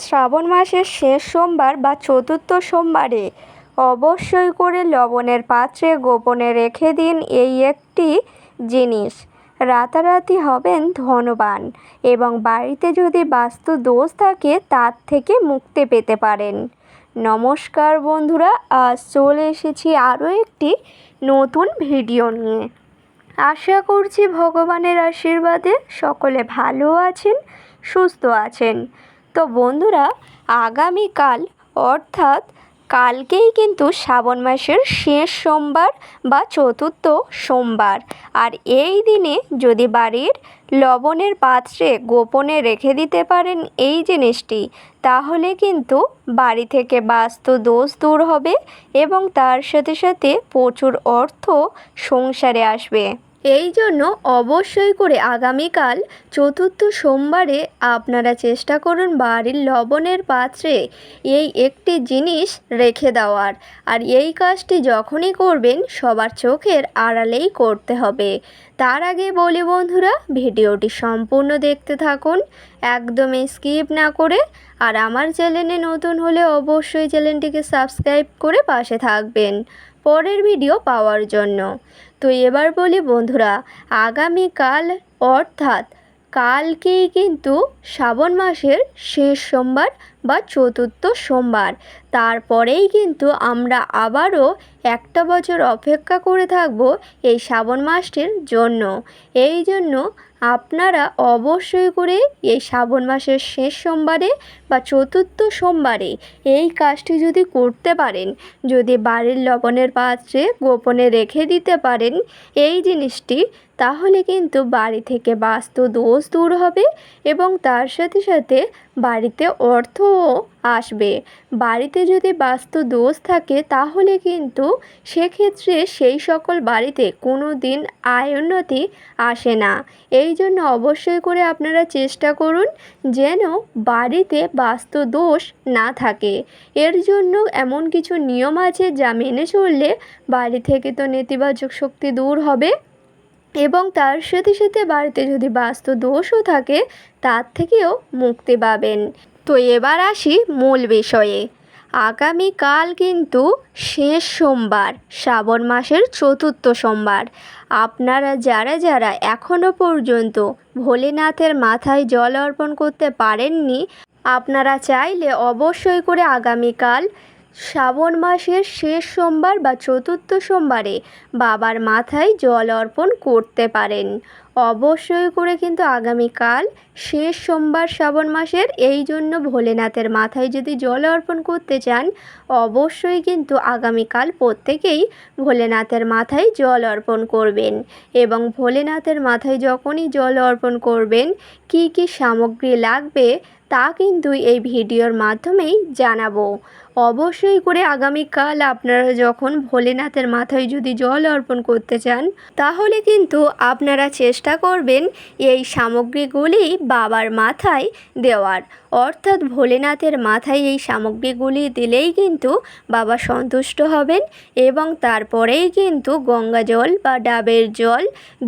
শ্রাবণ মাসের শেষ সোমবার বা চতুর্থ সোমবারে অবশ্যই করে লবণের পাত্রে গোপনে রেখে দিন এই একটি জিনিস। রাতারাতি হবেন ধনবান এবং বাড়িতে যদি বাস্তু দোষ থাকে তার থেকে মুক্তি পেতে পারেন। নমস্কার বন্ধুরা, আজ চলে এসেছি আরও একটি নতুন ভিডিও নিয়ে। আশা করছি ভগবানের আশীর্বাদে সকলে ভালো আছেন, সুস্থ আছেন। তো বন্ধুরা, আগামীকাল অর্থাৎ কালকেই কিন্তু শ্রাবণ মাসের শেষ সোমবার বা চতুর্থ সোমবার। আর এই দিনে যদি বাড়ির লবণের পাত্রে গোপনে রেখে দিতে পারেন এই জিনিসটি, তাহলে কিন্তু বাড়ি থেকে বাস্তু দোষ দূর হবে এবং তার সাথে সাথে প্রচুর অর্থ সংসারে আসবে। এই জন্য অবশ্যই করে আগামীকাল চতুর্থ সোমবারে আপনারা চেষ্টা করুন বাড়ির লবণের পাত্রে এই একটি জিনিস রেখে দেওয়ার। আর এই কাজটি যখনই করবেন সবার চোখের আড়ালেই করতে হবে। তার আগে বলি বন্ধুরা, ভিডিওটি সম্পূর্ণ দেখতে থাকুন, একদমই স্কিপ না করে। আর আমার চ্যানেলে নতুন হলে অবশ্যই চ্যানেলটিকে সাবস্ক্রাইব করে পাশে থাকবেন পরের ভিডিও পাওয়ার জন্য। তো এবার বলি বন্ধুরা, আগামীকাল অর্থাৎ কালকেই কিন্তু শ্রাবণ মাসের শেষ সোমবার বা চতুর্থ সোমবার। তারপরেই কিন্তু আমরা আবারও একটা বছর অপেক্ষা করে থাকব এই শ্রাবণ মাসটির জন্য। এই জন্য আপনারা অবশ্যই করে এই শ্রাবণ মাসের শেষ সোমবারে বা চতুর্থ সোমবারে এই কাজটি যদি করতে পারেন, যদি বাড়ির লবণের পাত্রে গোপনে রেখে দিতে পারেন এই জিনিসটি, তাহলে কিন্তু বাড়ি থেকে বাস্তু দোষ দূর হবে এবং তার সাথে সাথে বাড়িতে অর্থও আসবে। বাড়িতে যদি বাস্তু দোষ থাকে তাহলে কিন্তু সেক্ষেত্রে সেই সকল বাড়িতে কোনো দিন আয় উন্নতি আসে না। এই জন্য অবশ্যই করে আপনারা চেষ্টা করুন যেন বাড়িতে বাস্তু দোষ না থাকে। এর জন্য এমন কিছু নিয়ম আছে যা মেনে চললে বাড়ি থেকে তো নেতিবাচক শক্তি দূর হবে এবং তার সাথে সাথে বাড়িতে যদি বাস্তু দোষও থাকে তার থেকেও মুক্তি পাবেন। তো এবার আসি মূল বিষয়ে। আগামীকাল কিন্তু শেষ সোমবার, শ্রাবণ মাসের চতুর্থ সোমবার। আপনারা যারা যারা এখনও পর্যন্ত ভোলেনাথের মাথায় জল অর্পণ করতে পারেননি, আপনারা চাইলে অবশ্যই করে আগামীকাল শ্রাবণ মাসের শেষ সোমবার বা চতুর্থ সোমবারে বাবার মাথায় জল অর্পণ করতে পারেন। অবশ্যই করে কিন্তু আগামীকাল শেষ সোমবার শ্রাবণ মাসের, এই জন্য ভোলেনাথের মাথায় যদি জল অর্পণ করতে চান অবশ্যই কিন্তু আগামীকাল প্রত্যেকেই ভোলেনাথের মাথায় জল অর্পণ করবেন। এবং ভোলেনাথের মাথায় যখনই জল অর্পণ করবেন কি কি সামগ্রী লাগবে তা কিন্তু এই ভিডিওর মাধ্যমেই জানাবো। অবশ্যই করে আগামীকাল আপনারা যখন ভোলেনাথের মাথায় যদি জল অর্পণ করতে চান তাহলে কিন্তু আপনারা চেষ্টা করবেন এই সামগ্রীগুলি বাবার মাথায় দেওয়ার। অর্থাৎ ভোলেনাথের মাথায় এই সামগ্রীগুলি দিলেই কিন্তু বাবা সন্তুষ্ট হবেন এবং তারপরেই কিন্তু গঙ্গা জল বা ডাবের জল,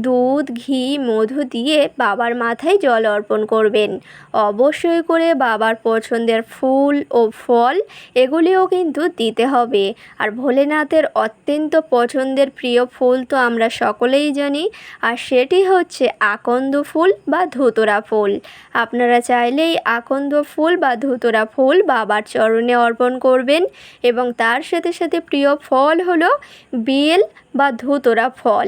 দুধ, ঘি, মধু দিয়ে বাবার মাথায় জল অর্পণ করবেন। অবশ্যই করে বাবার পছন্দের ফুল ও ফল এগুলিও কিন্তু দিতে হবে। আর ভোলেনাথের অত্যন্ত পছন্দের প্রিয় ফুল তো আমরা সকলেই জানি, আর সেটি হচ্ছে আকন্দ ফুল বা ধুতরা ফুল। আপনারা চাইলেই আকন্দ ফুল বা ধুতরা ফুল বাবার চরণে অর্পণ করবেন এবং তার সাথে সাথে প্রিয় ফল হলো বেল বা ধুতরা ফল।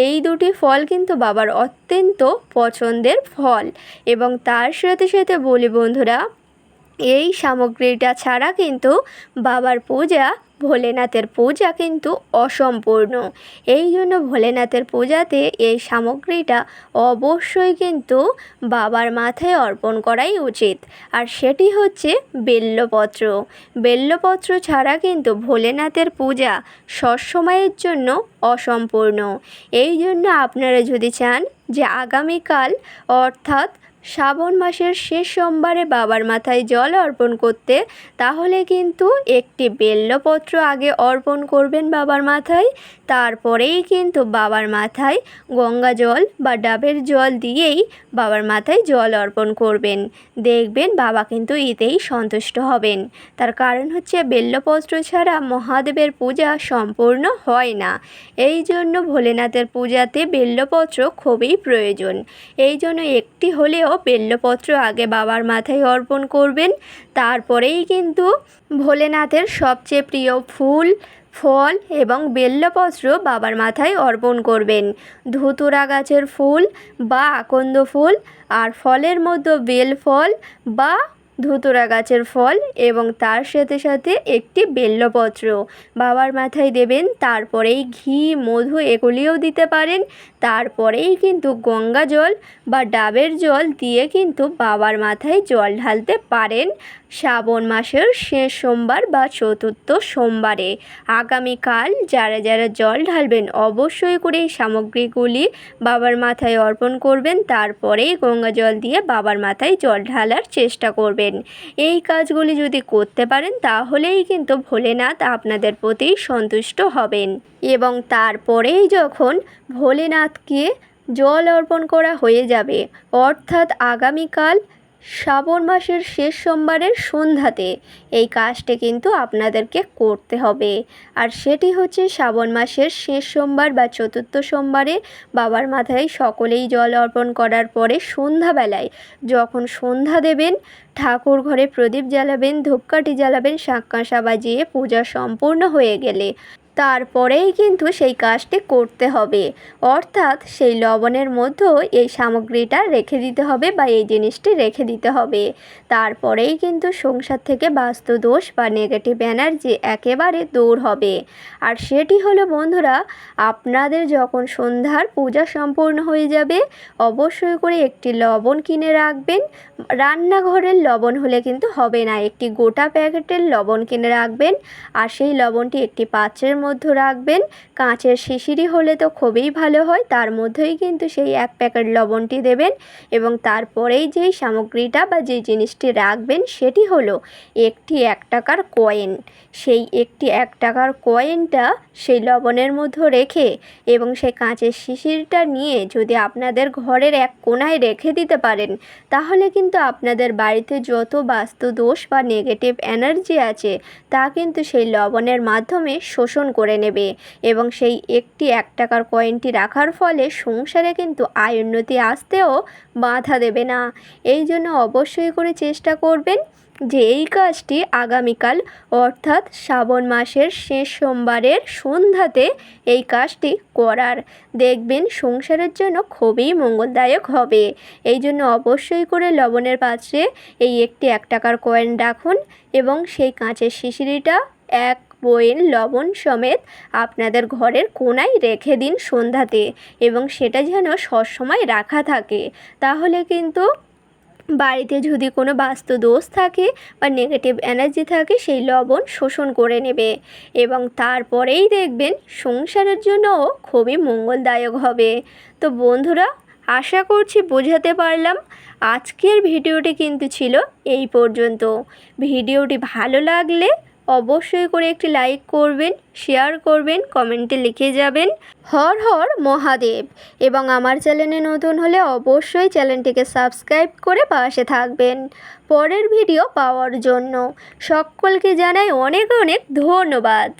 এই দুটি ফল কিন্তু বাবার অত্যন্ত পছন্দের ফল। এবং তার সাথে সাথে বলি বন্ধুরা, এই সামগ্রীটা ছাড়া কিন্তু বাবার পূজা, ভোলেনাথের পূজা কিন্তু অসম্পূর্ণ। এই জন্য ভোলেনাথের পূজাতে এই সামগ্রীটা অবশ্যই কিন্তু বাবার মাথায় অর্পণ করাই উচিত। আর সেটি হচ্ছে বেল্লপত্র। বেল্লপত্র ছাড়া কিন্তু ভোলেনাথের পূজা সবসময়ের জন্য অসম্পূর্ণ। এই জন্য আপনারা যদি চান যে আগামীকাল অর্থাৎ শ্রাবণ মাসের শেষ সোমবারে বাবার মাথায় জল অর্পণ করতে, তাহলে কিন্তু একটি বেলপত্র আগে অর্পণ করবেন বাবার মাথায়। তারপরেই কিন্তু বাবার মাথায় গঙ্গা জল বা ডাবের জল দিয়েই বাবার মাথায় জল অর্পণ করবেন। দেখবেন বাবা কিন্তু এতেই সন্তুষ্ট হবেন। তার কারণ হচ্ছে বেলপত্র ছাড়া মহাদেবের পূজা সম্পূর্ণ হয় না। এই জন্য ভোলেনাথের পূজাতে বেলপত্র খুবই প্রয়োজন। এই জন্য একটি হলেও বেলপত্র আগে বাবার মাথায় অর্পণ করবেন। তারপরেই কিন্তু ভোলেনাথের সবচেয়ে প্রিয় ফুল, ফল এবং বেলপত্র বাবার মাথায় অর্পণ করবেন। ধুতুরা গাছের ফুল বা আকন্দ ফুল, আর ফলের মধ্যে বেল ফল বা ধুতুরা গাছের ফল এবং তার সাথে সাথে একটি বেলপত্র বাবার মাথায় দেবেন। তারপরেই ঘি, মধু এগুলিও দিতে পারেন। তারপরেই কিন্তু গঙ্গা জল বা ডাবের জল দিয়ে কিন্তু বাবার মাথায় জল ঢালতে পারেন শ্রাবণ মাসের শেষ সোমবার বা চতুর্থ সোমবারে। আগামীকাল যারা যারা জল ঢালবেন অবশ্যই করে এই সামগ্রীগুলি বাবার মাথায় অর্পণ করবেন। তারপরেই গঙ্গা জল দিয়ে বাবার মাথায় জল ঢালার চেষ্টা করবেন। এই কাজগুলি যদি করতে পারেন তাহলেই কিন্তু ভোলেনাথ আপনাদের প্রতি সন্তুষ্ট হবেন। এবং তারপরেই যখন ভোলেনাথকে জল অর্পণ করা হয়ে যাবে, অর্থাৎ আগামীকাল শ্রাবণ মাসের শেষ সোমবারের সন্ধ্যাতে এই কাজটি কিন্তু আপনাদেরকে করতে হবে। আর সেটি হচ্ছে শ্রাবণ মাসের শেষ সোমবার বা চতুর্থ সোমবারে বাবার মাথায় সকলেই জল অর্পণ করার পরে সন্ধ্যাবেলায় যখন সন্ধ্যা দেবেন, ঠাকুর ঘরে প্রদীপ জ্বালাবেন, ধূপকাঠি জ্বালাবেন, শাঁখ কাঁসা বাজিয়ে পূজা সম্পূর্ণ হয়ে গেলে তারপরেই কিন্তু সেই কাজটি করতে হবে। অর্থাৎ সেই লবণের মধ্যেও এই সামগ্রীটা রেখে দিতে হবে বা এই জিনিসটি রেখে দিতে হবে। তারপরেই কিন্তু সংসার থেকে বাস্তু দোষ বা নেগেটিভ এনার্জি একেবারে দূর হবে। আর সেটি হলো বন্ধুরা, আপনাদের যখন সন্ধ্যার পূজা সম্পূর্ণ হয়ে যাবে অবশ্যই করে একটি লবণ কিনে রাখবেন। রান্নাঘরের লবণ হলে কিন্তু হবে না, একটি গোটা প্যাকেটের লবণ কিনে রাখবেন। আর সেই লবণটি একটি পাত্রের মধ্যে রাখবেন। কাঁচের শিশিরি হলে তো খুবই ভালো হয়, তার মধ্যেই কিন্তু সেই 1 প্যাকেট লবণটি দেবেন। এবং তারপরেই যেই সামগ্রীটা বা যেই জিনিসটি রাখবেন সেটি হলো একটি 1 টাকার কয়েন। সেই একটি 1 টাকার কয়েনটা সেই লবণের মধ্যে রেখে এবং সেই কাঁচের শিশিরটা নিয়ে যদি আপনাদের ঘরের এক কোণায় রেখে দিতে পারেন, তাহলে কিন্তু আপনাদের বাড়িতে যত বাস্তু দোষ বা নেগেটিভ এনার্জি আছে তা কিন্তু সেই লবণের মাধ্যমে শোষণ করে নেবে। এবং সেই একটি 1 টাকার কয়েনটি রাখার ফলে সংসারে কিন্তু আয় উন্নতি আসতেও বাধা দেবে না। এই জন্য অবশ্যই করে চেষ্টা করবেন যে এই কাজটি আগামীকাল অর্থাৎ শ্রাবণ মাসের শেষ সোমবারের সন্ধ্যাতে এই কাজটি করার। দেখবেন সংসারের জন্য খুবই মঙ্গলদায়ক হবে। এই জন্য অবশ্যই করে লবণের পাত্রে এই একটি 1 টাকার কয়েন রাখুন এবং সেই কাঁচের শিশিরিটা 1 বয়েল লবণ সমেত আপনাদের ঘরের কোণায় রেখে দিন সন্ধ্যাতে, এবং সেটা যেন সবসময় রাখা থাকে। তাহলে কিন্তু বাড়িতে যদি কোনো বাস্তু দোষ থাকে বা নেগেটিভ এনার্জি থাকে সেই লবণ শোষণ করে নেবে এবং তারপরেই দেখবেন সংসারের জন্যও খুবই মঙ্গলদায়ক হবে। তো বন্ধুরা, আশা করছি বোঝাতে পারলাম। আজকের ভিডিওটি কিন্তু ছিল এই পর্যন্ত। ভিডিওটি ভালো লাগলে অবশ্যই করে একটি লাইক করবেন, শেয়ার করবেন, কমেন্টে লিখে যাবেন হর হর মহাদেব। এবং আমার চ্যানেলে নতুন হলে অবশ্যই চ্যানেলটিকে সাবস্ক্রাইব করে পাশে থাকবেন পরের ভিডিও পাওয়ার জন্য। সকলকে জানাই অনেক অনেক ধন্যবাদ।